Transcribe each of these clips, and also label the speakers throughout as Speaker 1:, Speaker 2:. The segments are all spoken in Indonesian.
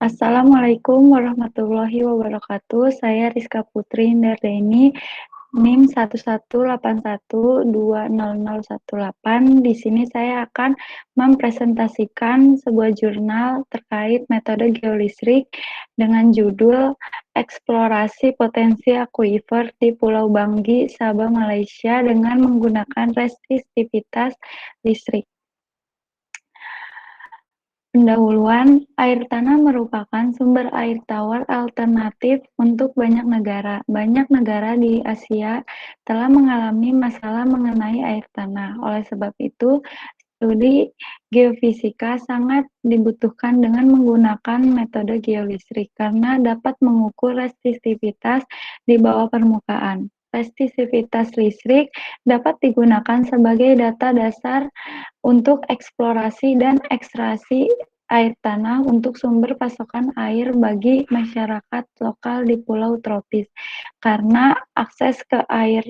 Speaker 1: Assalamualaikum warahmatullahi wabarakatuh. Saya Rizka Putri Indardeni, NIM 118120018. Di sini saya akan mempresentasikan sebuah jurnal terkait metode geolistrik dengan judul Eksplorasi Potensi Akuifer di Pulau Banggi, Sabah, Malaysia dengan menggunakan resistivitas listrik. Pendahuluan, air tanah merupakan sumber air tawar alternatif untuk banyak negara. Banyak negara di Asia telah mengalami masalah mengenai air tanah. Oleh sebab itu, studi geofisika sangat dibutuhkan dengan menggunakan metode geolistrik karena dapat mengukur resistivitas di bawah permukaan. Resistivitas listrik dapat digunakan sebagai data dasar untuk eksplorasi dan ekstraksi air tanah untuk sumber pasokan air bagi masyarakat lokal di pulau tropis, karena akses ke air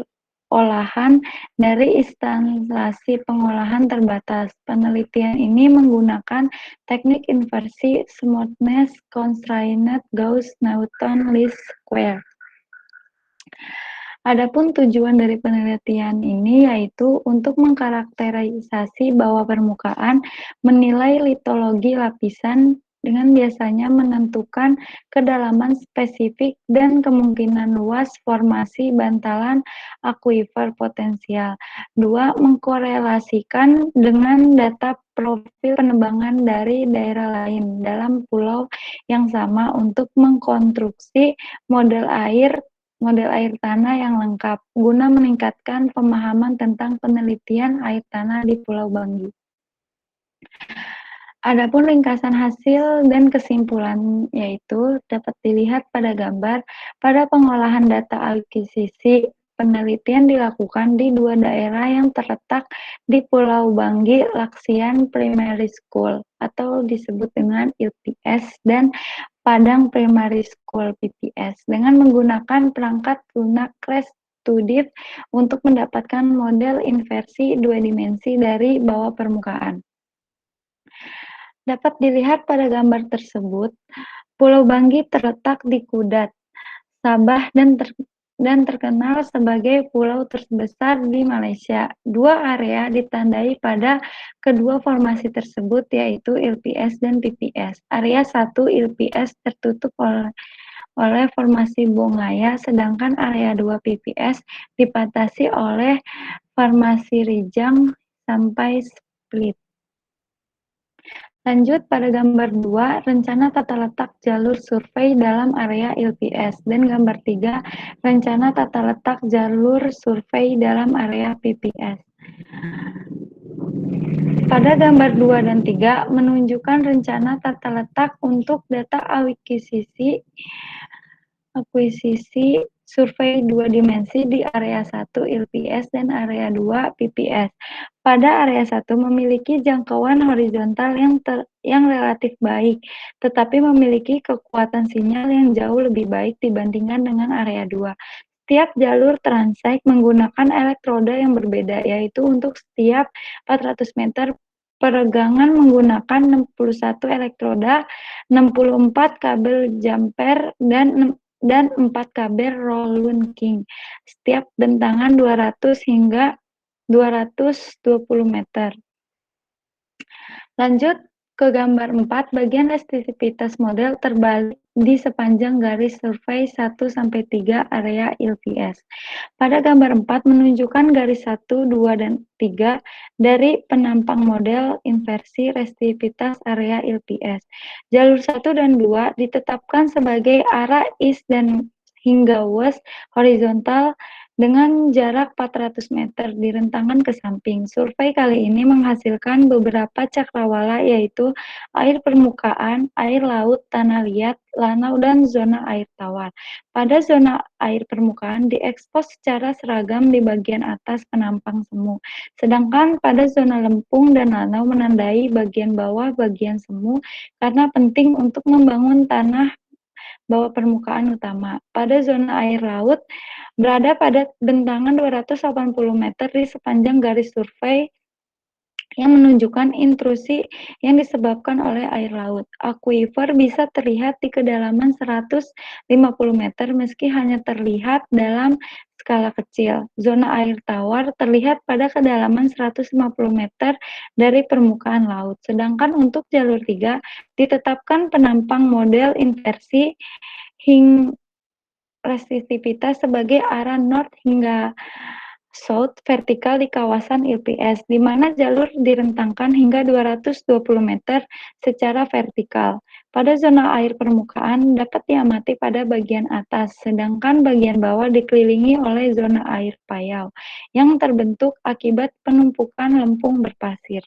Speaker 1: olahan dari instalasi pengolahan terbatas. Penelitian ini menggunakan teknik inversi smoothness constrained Gauss-Newton least square. Adapun tujuan dari penelitian ini yaitu untuk mengkarakterisasi bawah permukaan, menilai litologi lapisan dengan biasanya menentukan kedalaman spesifik dan kemungkinan luas formasi bantalan akuifer potensial. 2. Mengkorelasikan dengan data profil penebangan dari daerah lain dalam pulau yang sama untuk mengkonstruksi model air tanah yang lengkap, guna meningkatkan pemahaman tentang penelitian air tanah di Pulau Banggi. Adapun ringkasan hasil dan kesimpulan yaitu dapat dilihat pada gambar. Pada pengolahan data akuisisi, penelitian dilakukan di dua daerah yang terletak di Pulau Banggi, Laksian Primary School atau disebut dengan LPS dan Padang Primary School PPS dengan menggunakan perangkat lunak ResStudiv untuk mendapatkan model inversi dua dimensi dari bawah permukaan. Dapat dilihat pada gambar tersebut, Pulau Banggi terletak di Kudat, Sabah dan terkenal sebagai pulau terbesar di Malaysia. Dua area ditandai pada kedua formasi tersebut yaitu LPS dan PPS. Area 1 LPS tertutup oleh formasi Bongaya, sedangkan area 2 PPS dibatasi oleh formasi Rijang sampai Split. Lanjut pada gambar 2, rencana tata letak jalur survei dalam area LPS, dan gambar 3, rencana tata letak jalur survei dalam area PPS. Pada gambar 2 dan 3 menunjukkan rencana tata letak untuk data akuisisi survei dua dimensi di area 1 LPS dan area 2 PPS. Pada area 1 memiliki jangkauan horizontal yang relatif baik, tetapi memiliki kekuatan sinyal yang jauh lebih baik dibandingkan dengan area 2. Setiap jalur transect menggunakan elektroda yang berbeda, yaitu untuk setiap 400 meter peregangan menggunakan 61 elektroda, 64 kabel jumper, dan 4 kabel Rollon King. Setiap bentangan 200 hingga 220 meter. Lanjut ke gambar 4, bagian resistivitas model terbalik di sepanjang garis survei 1-3 area LPS. Pada gambar 4 menunjukkan garis 1, 2, dan 3 dari penampang model inversi resistivitas area LPS. Jalur 1 dan 2 ditetapkan sebagai arah east dan hingga west horizontal dengan jarak 400 meter direntangkan ke samping. Survei kali ini menghasilkan beberapa cakrawala yaitu air permukaan, air laut, tanah liat, danau, dan zona air tawar. Pada zona air permukaan diekspos secara seragam di bagian atas penampang semu, sedangkan pada zona lempung dan danau menandai bagian bawah bagian semu karena penting untuk membangun tanah bawah permukaan utama. Pada zona air laut berada pada bentangan 280 meter di sepanjang garis survei yang menunjukkan intrusi yang disebabkan oleh air laut. Akuifer bisa terlihat di kedalaman 150 meter meski hanya terlihat dalam skala kecil. Zona air tawar terlihat pada kedalaman 150 meter dari permukaan laut. Sedangkan untuk jalur 3 ditetapkan penampang model inversi hingga resistivitas sebagai arah north hingga south vertikal di kawasan ILPS, di mana jalur direntangkan hingga 220 meter secara vertikal. Pada zona air permukaan dapat diamati pada bagian atas, sedangkan bagian bawah dikelilingi oleh zona air payau yang terbentuk akibat penumpukan lempung berpasir.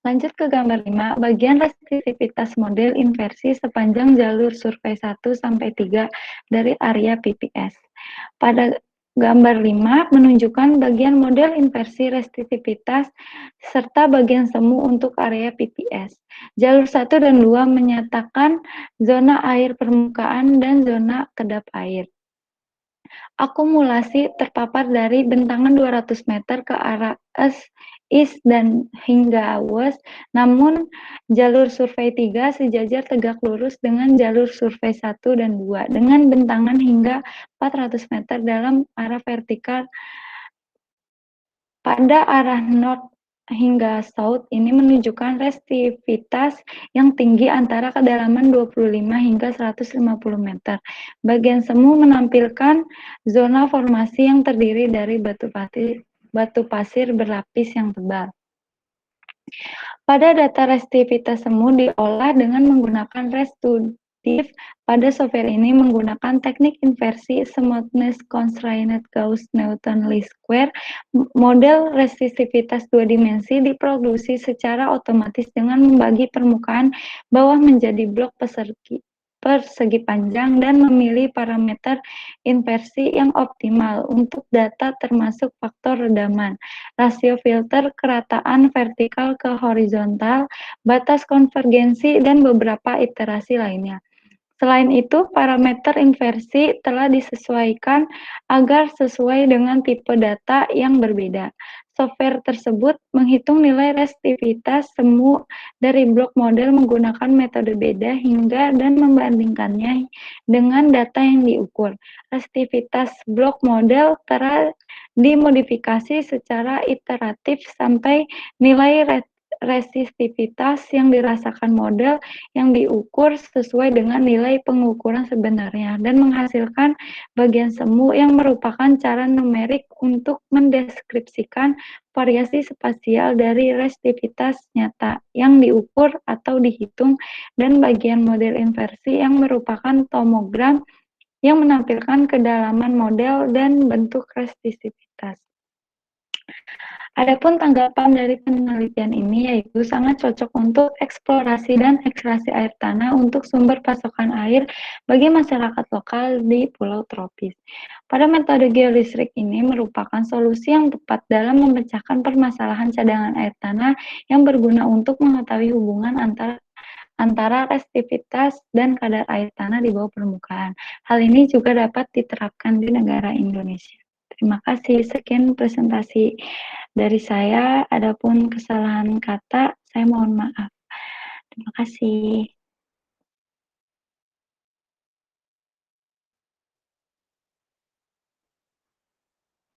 Speaker 1: Lanjut ke gambar 5, bagian resistivitas model inversi sepanjang jalur survei 1 sampai 3 dari area PPS. Pada gambar 5 menunjukkan bagian model inversi resistivitas serta bagian semu untuk area PPS. Jalur 1 dan 2 menyatakan zona air permukaan dan zona kedap air. Akumulasi terpapar dari bentangan 200 meter ke arah east dan hingga west, namun jalur survei 3 sejajar tegak lurus dengan jalur survei 1 dan 2 dengan bentangan hingga 400 meter dalam arah vertikal pada arah north hingga south. Ini menunjukkan resistivitas yang tinggi antara kedalaman 25 hingga 150 meter. Bagian semu menampilkan zona formasi yang terdiri dari batu pasir berlapis yang tebal. Pada data resistivitas semu diolah dengan menggunakan ResStudiv. Pada software ini menggunakan teknik inversi smoothness constrained Gauss-Newton least square. Model resistivitas dua dimensi diproduksi secara otomatis dengan membagi permukaan bawah menjadi blok persegi panjang dan memilih parameter inversi yang optimal untuk data termasuk faktor redaman, rasio filter, kerataan vertikal ke horizontal, batas konvergensi, dan beberapa iterasi lainnya. Selain itu, parameter inversi telah disesuaikan agar sesuai dengan tipe data yang berbeda. Software tersebut menghitung nilai resistivitas semu dari blok model menggunakan metode beda hingga dan membandingkannya dengan data yang diukur. Resistivitas blok model telah dimodifikasi secara iteratif sampai nilai resistivitas yang dirasakan model yang diukur sesuai dengan nilai pengukuran sebenarnya dan menghasilkan bagian semu yang merupakan cara numerik untuk mendeskripsikan variasi spasial dari resistivitas nyata yang diukur atau dihitung dan bagian model inversi yang merupakan tomogram yang menampilkan kedalaman model dan bentuk resistivitas. Adapun tanggapan dari penelitian ini yaitu sangat cocok untuk eksplorasi dan ekstraksi air tanah untuk sumber pasokan air bagi masyarakat lokal di pulau tropis. Pada metode geolistrik ini merupakan solusi yang tepat dalam memecahkan permasalahan cadangan air tanah yang berguna untuk mengetahui hubungan antara resistivitas dan kadar air tanah di bawah permukaan. Hal ini juga dapat diterapkan di negara Indonesia. Terima kasih. Sekian presentasi dari saya. Adapun kesalahan kata, saya mohon maaf. Terima kasih.